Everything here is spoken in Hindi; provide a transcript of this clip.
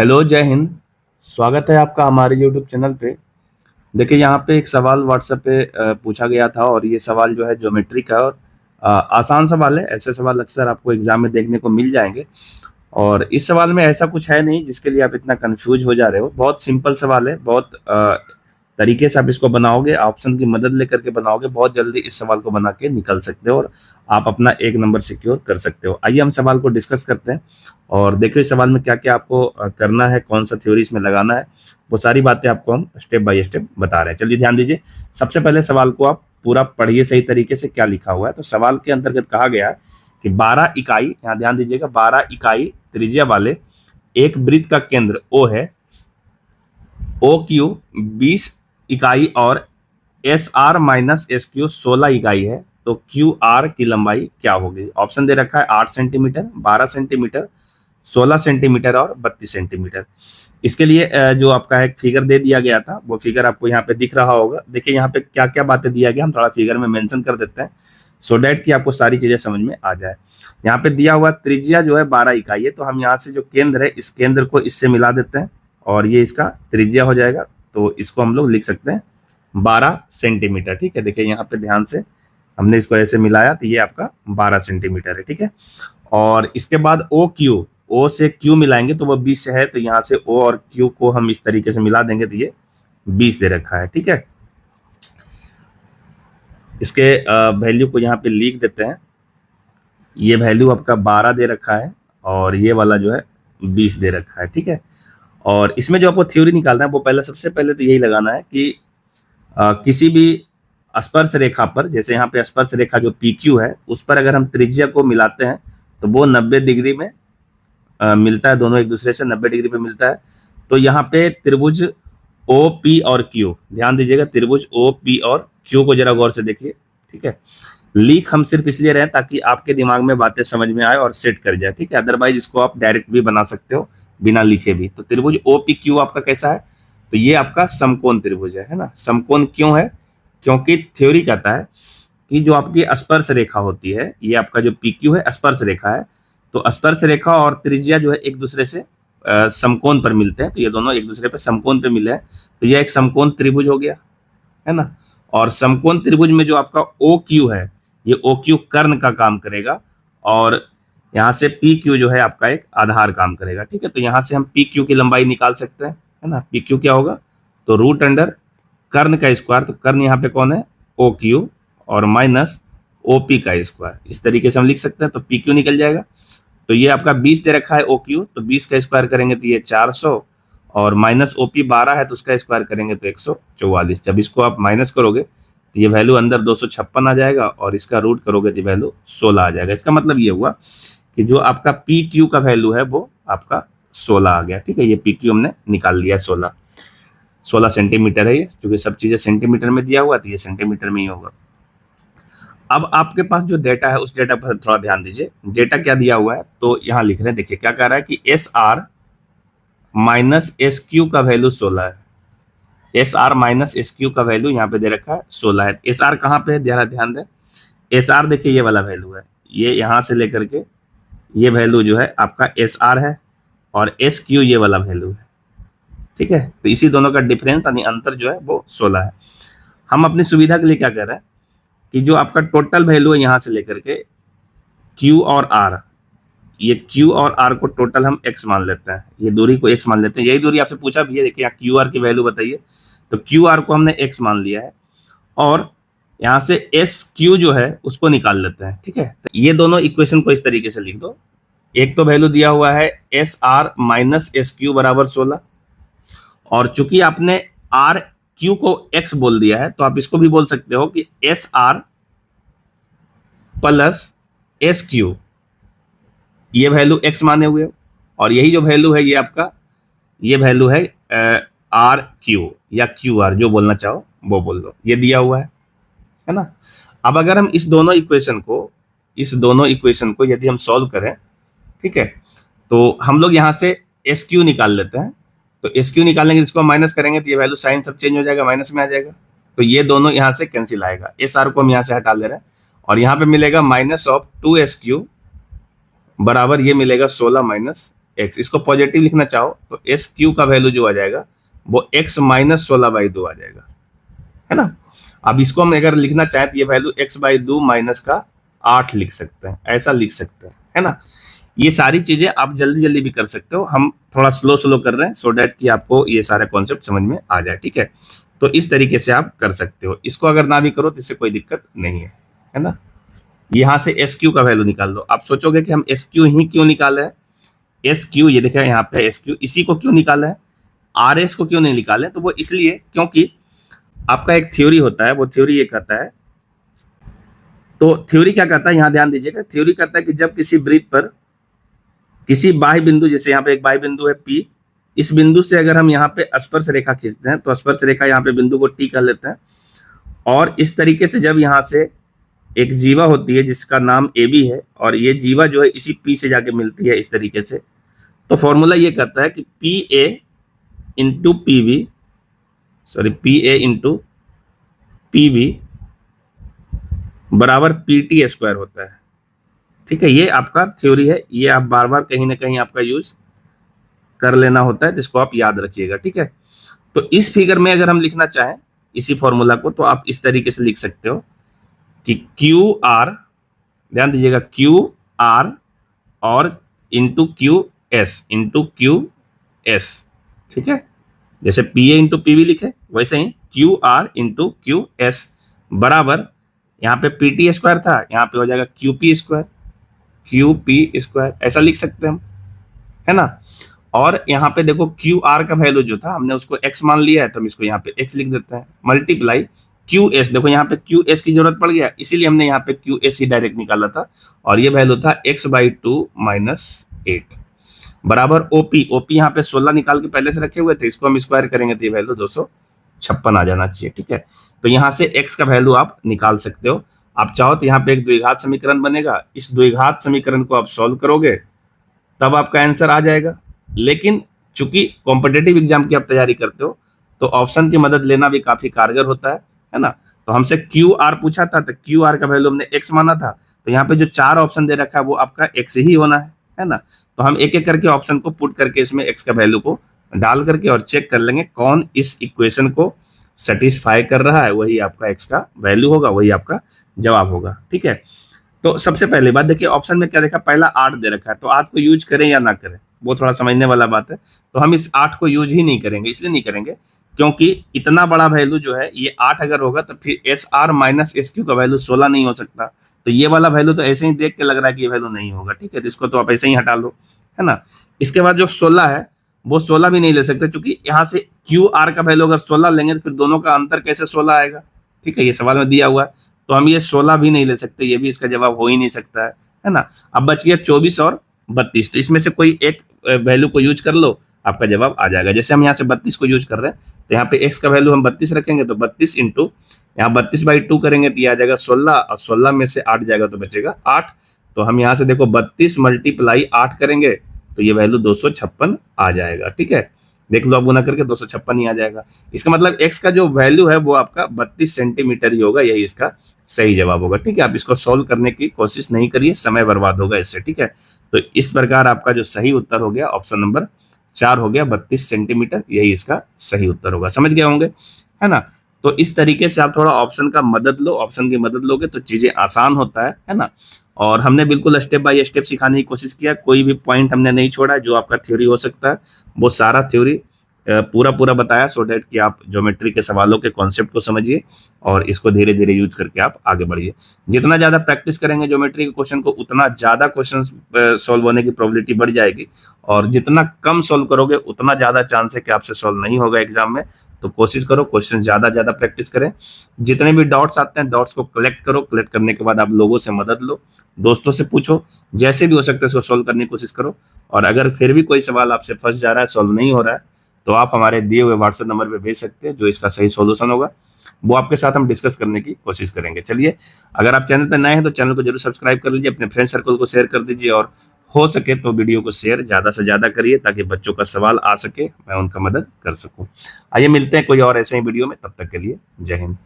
हेलो, जय हिंद। स्वागत है आपका हमारे यूट्यूब चैनल पे। देखिए, यहाँ पे एक सवाल व्हाट्सएप पे पूछा गया था और ये सवाल जो है ज्योमेट्री का है और आसान सवाल है। ऐसे सवाल अक्सर आपको एग्जाम में देखने को मिल जाएंगे और इस सवाल में ऐसा कुछ है नहीं जिसके लिए आप इतना कंफ्यूज हो जा रहे हो। बहुत सिंपल सवाल है। बहुत तरीके से आप इसको बनाओगे, ऑप्शन की मदद लेकर के बनाओगे, बहुत जल्दी इस सवाल को बना के निकल सकते हो और आप अपना एक नंबर सिक्योर कर सकते हो। आइए हम सवाल को डिस्कस करते हैं और देखो इस सवाल में क्या क्या आपको करना है, कौन सा थ्योरी इसमें लगाना है, वो सारी बातें आपको हम स्टेप बाय स्टेप बता रहे हैं। चलिए ध्यान दीजिए। सबसे पहले सवाल को आप पूरा पढ़िए सही तरीके से, क्या लिखा हुआ है। तो सवाल के अंतर्गत कहा गया है कि 12 इकाई, यहाँ ध्यान दीजिएगा, 12 इकाई त्रिज्या वाले एक वृत्त का केंद्र O है। ओ क्यू 20 इकाई और S R minus S Q 16 इकाई है। तो क्यू आर की लंबाई क्या होगी? ऑप्शन दे रखा है 8 सेंटीमीटर, 12 सेंटीमीटर, 16 सेंटीमीटर और 32 सेंटीमीटर। इसके लिए जो आपका एक फिगर दे दिया गया था, वो फिगर आपको यहाँ पे दिख रहा होगा। देखिए यहाँ पे क्या क्या बातें दिया गया, हम थोड़ा फिगर में मेंशन कर देते हैं सो डैट कि आपको सारी चीजें समझ में आ जाए। यहाँ पे दिया हुआ त्रिज्या जो है 12 इकाई है, तो हम यहाँ से जो केंद्र है इस केंद्र को इससे मिला देते हैं और ये इसका त्रिज्या हो जाएगा। तो इसको हम लोग लिख सकते हैं 12 सेंटीमीटर। ठीक है, देखिए यहाँ पे ध्यान से हमने इसको ऐसे मिलाया तो ये आपका 12 सेंटीमीटर है। ठीक है, और इसके बाद ओ क्यू, ओ से क्यू मिलाएंगे तो वो 20 है, तो यहाँ से ओ और क्यू को हम इस तरीके से मिला देंगे तो ये 20 दे रखा है। ठीक है, इसके वैल्यू को यहाँ पे लिख देते हैं। ये वैल्यू आपका 12 दे रखा है और ये वाला जो है 20 दे रखा है। ठीक है, और इसमें जो आपको थ्योरी निकालना है वो पहले, सबसे पहले तो यही लगाना है कि किसी भी स्पर्श रेखा पर, जैसे यहाँ पे स्पर्श रेखा जो पी क्यू है उस पर अगर हम त्रिज्या को मिलाते हैं तो वो 90 डिग्री में मिलता है, दोनों एक दूसरे से 90 डिग्री पे मिलता है। तो यहाँ पे त्रिभुज ओ पी और क्यू, ध्यान दीजिएगा, त्रिभुज ओ पी और क्यू को जरा गौर से देखिए। ठीक है, लीक हम सिर्फ इसलिए रहे ताकि आपके दिमाग में बातें समझ में आए और सेट कर जाए। ठीक है, अदरवाइज इसको आप डायरेक्ट भी बना सकते हो बिना लिखे भी। तो त्रिभुज ओ पी क्यू आपका कैसा है? तो ये आपका समकोण त्रिभुज है ना। समकोण क्यों है? क्योंकि थ्योरी कहता है कि जो आपकी स्पर्श रेखा होती है, ये आपका जो पी क्यू है स्पर्श रेखा है, तो स्पर्श रेखा और त्रिज्या जो है एक दूसरे से समकोण पर मिलते हैं। तो ये दोनों एक दूसरे पर समकोण पे मिले हैं, तो ये एक समकोण त्रिभुज हो गया, है ना। और समकोण त्रिभुज में जो आपका ओ क्यू है, ये ओ क्यू कर्ण का काम करेगा और यहाँ से पी क्यू जो है आपका एक आधार काम करेगा। ठीक है, तो यहाँ से हम पी क्यू की लंबाई निकाल सकते हैं, है ना। पी क्यू क्या होगा? तो रूट अंडर कर्ण का स्क्वायर, तो कर्ण यहाँ पे कौन है? ओ क्यू, और माइनस ओ पी का स्क्वायर। इस तरीके से हम लिख सकते हैं, तो पी क्यू निकल जाएगा। तो ये आपका 20 दे रखा है ओ क्यू, तो 20 का स्क्वायर करेंगे तो ये 400, और माइनस ओपी 12 है तो उसका स्क्वायर करेंगे तो 144। जब इसको आप माइनस करोगे तो ये वैल्यू अंदर 256 आ जाएगा और इसका रूट करोगे तो वैल्यू 16 आ जाएगा। इसका मतलब ये हुआ कि जो आपका पी क्यू का वैल्यू है वो आपका 16 आ गया। ठीक है, ये पी क्यू हमने निकाल लिया, 16 सेंटीमीटर है ये, क्योंकि सब चीजें सेंटीमीटर में दिया हुआ तो ये सेंटीमीटर में ही होगा। अब आपके पास जो डेटा है उस डेटा पर थोड़ा ध्यान दीजिए। डेटा क्या दिया हुआ है तो यहाँ लिख रहे हैं, देखिए क्या कह रहा है कि S R minus S Q का वैल्यू 16 है। S R minus S Q का वैल्यू यहाँ पे दे रखा है 16 है। एस आर कहाँ पे है, जरा ध्यान दें। एस आर देखिए ये वाला वैल्यू है, ये यहाँ से लेकर के ये वैल्यू जो है आपका एस आर है और एस क्यू ये वाला वैल्यू है। ठीक है, तो इसी दोनों का डिफरेंस यानी अंतर जो है वो 16 है। हम अपनी सुविधा के लिए क्या कर रहे हैं कि जो आपका टोटल वैल्यू है यहाँ से लेकर के क्यू और आर, ये क्यू और आर को टोटल हम एक्स मान लेते हैं, ये दूरी को एक्स मान लेते हैं। यही दूरी आपसे पूछा भी है, देखिए यहाँ क्यू आर की वैल्यू बताइए, तो क्यू आर को हमने एक्स मान लिया है और यहाँ से एस क्यू जो है उसको निकाल लेते हैं। ठीक है, तो ये दोनों इक्वेशन को इस तरीके से लिख दो। एक तो वैल्यू दिया हुआ है S R minus S Q बराबर 16, और चूंकि आपने आर क्यू को एक्स बोल दिया है तो आप इसको भी बोल सकते हो कि S R plus S Q, ये वैल्यू एक्स माने हुए, और यही जो वैल्यू है ये आपका, ये वैल्यू है आर क्यू या क्यू आर, जो बोलना चाहो वो बोल दो, ये दिया हुआ है ना। अब अगर हम इस दोनों इक्वेशन को यदि हम सॉल्व करें, ठीक है, तो हम लोग यहाँ से एस क्यू निकाल लेते हैं। तो एस क्यू निकालेंगे, इसको माइनस करेंगे तो ये वैल्यू साइन सब चेंज हो जाएगा, माइनस में आ जाएगा, तो ये दोनों यहाँ से कैंसिल आएगा। एस आर को हम यहाँ से हटा ले रहे हैं और यहाँ पे मिलेगा माइनस ऑफ 2 एस क्यू बराबर ये मिलेगा 16 माइनस एक्स, इसको पॉजिटिव लिखना चाहो तो एस क्यू का वैल्यू जो आ जाएगा वो एक्स माइनस 16/2 आ जाएगा, है ना। अब इसको हम अगर लिखना चाहें तो ये वैल्यू x/2 माइनस का 8 लिख सकते हैं, ऐसा लिख सकते हैं, है ना। ये सारी चीजें आप जल्दी जल्दी भी कर सकते हो, हम थोड़ा स्लो स्लो कर रहे हैं सो डैट कि आपको ये सारा कॉन्सेप्ट समझ में आ जाए, ठीक है। तो इस तरीके से आप कर सकते हो, इसको अगर ना भी करो तो इससे कोई दिक्कत नहीं है ना। यहां से एस क्यू का वैल्यू निकाल दो। आप सोचोगे कि हम एस क्यू ही क्यों निकाले है, एस क्यू ये देखिए यहाँ पे एस क्यू, इसी को क्यों निकाला है, आर एस को क्यों नहीं निकाले, तो वो इसलिए क्योंकि आपका एक थ्योरी होता है, वो थ्योरी ये कहता है, तो थ्योरी क्या कहता है यहां ध्यान दीजिएगा, थ्योरी कहता है कि जब किसी वृत्त पर किसी बाह्य बिंदु, जैसे यहाँ पे एक बाह्य बिंदु है P, इस बिंदु से अगर हम यहाँ पे स्पर्श रेखा खींचते हैं तो स्पर्श रेखा यहाँ पे बिंदु को T कर लेते हैं, और इस तरीके से जब यहाँ से एक जीवा होती है जिसका नाम AB है, और ये जीवा जो है इसी P से जाके मिलती है इस तरीके से, तो फॉर्मूला ये कहता है कि PA into PB, sorry PA into PB बराबर PT स्क्वायर होता है, ठीक है। ये आपका थ्योरी है, ये आप बार बार कहीं ना कहीं आपका यूज कर लेना होता है, जिसको आप याद रखिएगा, ठीक है। तो इस फिगर में अगर हम लिखना चाहें इसी फॉर्मूला को तो आप इस तरीके से लिख सकते हो कि क्यू आर, ध्यान दीजिएगा क्यू आर और इंटू क्यू एस, ठीक है। जैसे पी ए इंटू पीवी लिखे वैसे ही Q R into Q S बराबर, यहाँ पे पीटी स्क्वायर था, यहाँ पे हो जाएगा क्यूपी स्क्वायर, ऐसा लिख सकते हैं हम, है ना। और यहाँ पे देखो क्यू आर का वैल्यू जो था हमने उसको x मान लिया है, तो हम इसको यहाँ पे x लिख देते हैं, मल्टीप्लाई क्यू एस, देखो यहाँ पे क्यू एस की जरूरत पड़ गया इसीलिए हमने यहाँ पे क्यू एस ही डायरेक्ट निकाला था, और ये वैल्यू था x/2 माइनस 8 बराबर ओपी, ओपी यहाँ पे 16 निकाल के पहले से रखे हुए थे, इसको हम स्क्वायर करेंगे तो ये वैल्यू 256 आ जाना चाहिए, ठीक है। तो यहाँ से x का वैल्यू आप निकाल सकते हो। आप चाहो तो यहाँ पे एक द्विघात समीकरण बनेगा, इस द्विघात समीकरण को आप सॉल्व करोगे तब आपका आंसर आ जाएगा। लेकिन चूंकि कॉम्पिटेटिव एग्जाम की आप तैयारी करते हो तो ऑप्शन की मदद लेना भी काफी कारगर होता है ना। तो हमसे क्यू आर पूछा था तो क्यू आर का वैल्यू हमने x माना था, तो यहाँ पे जो 4 ऑप्शन दे रखा है वो आपका x ही होना है ना। तो हम एक एक करके ऑप्शन को पुट करके इसमें x का वैल्यू को डाल करके और चेक कर लेंगे कौन इस इक्वेशन को सेटिस्फाई कर रहा है, वही आपका x का वैल्यू होगा, वही आपका जवाब होगा, ठीक है। तो सबसे पहले बात देखिए ऑप्शन में क्या देखा, पहला 8 दे रखा है, तो 8 को यूज करें या ना करें वो थोड़ा समझने वाला बात है। तो हम इस 8 को यूज ही नहीं करेंगे, इसलिए नहीं करेंगे क्योंकि इतना बड़ा वैल्यू जो है ये 8 अगर होगा तो फिर S R minus S Q का वैल्यू 16 नहीं हो सकता, तो ये वाला वैल्यू तो ऐसे ही देख के लग रहा है कि ये वैल्यू नहीं होगा, ठीक है। तो इसको तो आप ऐसे ही हटा लो, है ना। इसके बाद जो 16 है वो 16 भी नहीं ले सकते, क्योंकि यहाँ से क्यू आर का वैल्यू अगर 16 लेंगे तो फिर दोनों का अंतर कैसे 16 आएगा, ठीक है, ये सवाल में दिया हुआ है। तो हम ये 16 भी नहीं ले सकते, ये भी इसका जवाब हो ही नहीं सकता है ना। अब बच गया 24 और 32, तो इसमें से कोई एक वैल्यू को यूज कर लो, आपका जवाब आ जाएगा। जैसे हम यहाँ से 32 को यूज कर रहे हैं तो यहाँ पे x का वैल्यू हम 32 रखेंगे, तो 32 इंटू यहाँ 32/2 करेंगे तो ये आ जाएगा 16, और 16 में से 8 जाएगा तो बचेगा 8। तो हम यहाँ से देखो 32 मल्टीप्लाई 8 करेंगे तो ये वैल्यू 256 आ जाएगा, ठीक है। देख लो आप गुना करके 256 ही आ जाएगा। इसका मतलब x का जो वैल्यू है वो आपका 32 सेंटीमीटर ही होगा, यही इसका सही जवाब होगा, ठीक है। आप इसको सॉल्व करने की कोशिश नहीं करिए, समय बर्बाद होगा इससे, ठीक है। तो इस प्रकार आपका जो सही उत्तर हो गया ऑप्शन नंबर 4 हो गया, 32 सेंटीमीटर, यही इसका सही उत्तर होगा। समझ गए होंगे, है ना। तो इस तरीके से आप थोड़ा ऑप्शन का मदद लो, ऑप्शन की मदद लोगे तो चीजें आसान होता है ना। और हमने बिल्कुल स्टेप बाय स्टेप सिखाने की कोशिश किया, कोई भी पॉइंट हमने नहीं छोड़ा जो आपका थ्योरी हो सकता है, वो सारा थ्योरी पूरा बताया, सो डैट कि आप ज्योमेट्री के सवालों के कॉन्सेप्ट को समझिए और इसको धीरे धीरे यूज करके आप आगे बढ़िए। जितना ज्यादा प्रैक्टिस करेंगे ज्योमेट्री के क्वेश्चन को उतना ज्यादा क्वेश्चन सॉल्व होने की प्रोबेबिलिटी बढ़ जाएगी, और जितना कम सॉल्व करोगे उतना ज्यादा चांस है कि आपसे सॉल्व नहीं होगा एग्जाम में। तो कोशिश करो क्वेश्चन ज्यादा प्रैक्टिस करें, जितने भी डाउट्स आते हैं डाउट्स को कलेक्ट करो, कलेक्ट करने के बाद आप लोगों से मदद लो, दोस्तों से पूछो, जैसे भी हो सकता है उसको सॉल्व करने की कोशिश करो। और अगर फिर भी कोई सवाल आपसे फंस जा रहा है, सॉल्व नहीं हो रहा है, तो आप हमारे दिए हुए व्हाट्सएप नंबर पे भेज सकते हैं, जो इसका सही सॉल्यूशन होगा वो आपके साथ हम डिस्कस करने की कोशिश करेंगे। चलिए, अगर आप चैनल पर नए हैं तो चैनल को जरूर सब्सक्राइब कर लीजिए, अपने फ्रेंड सर्कल को शेयर कर दीजिए, और हो सके तो वीडियो को शेयर ज्यादा से ज्यादा करिए ताकि बच्चों का सवाल आ सके, मैं उनका मदद कर सकूं। आइए मिलते हैं कोई और ऐसे ही वीडियो में, तब तक के लिए जय हिंद।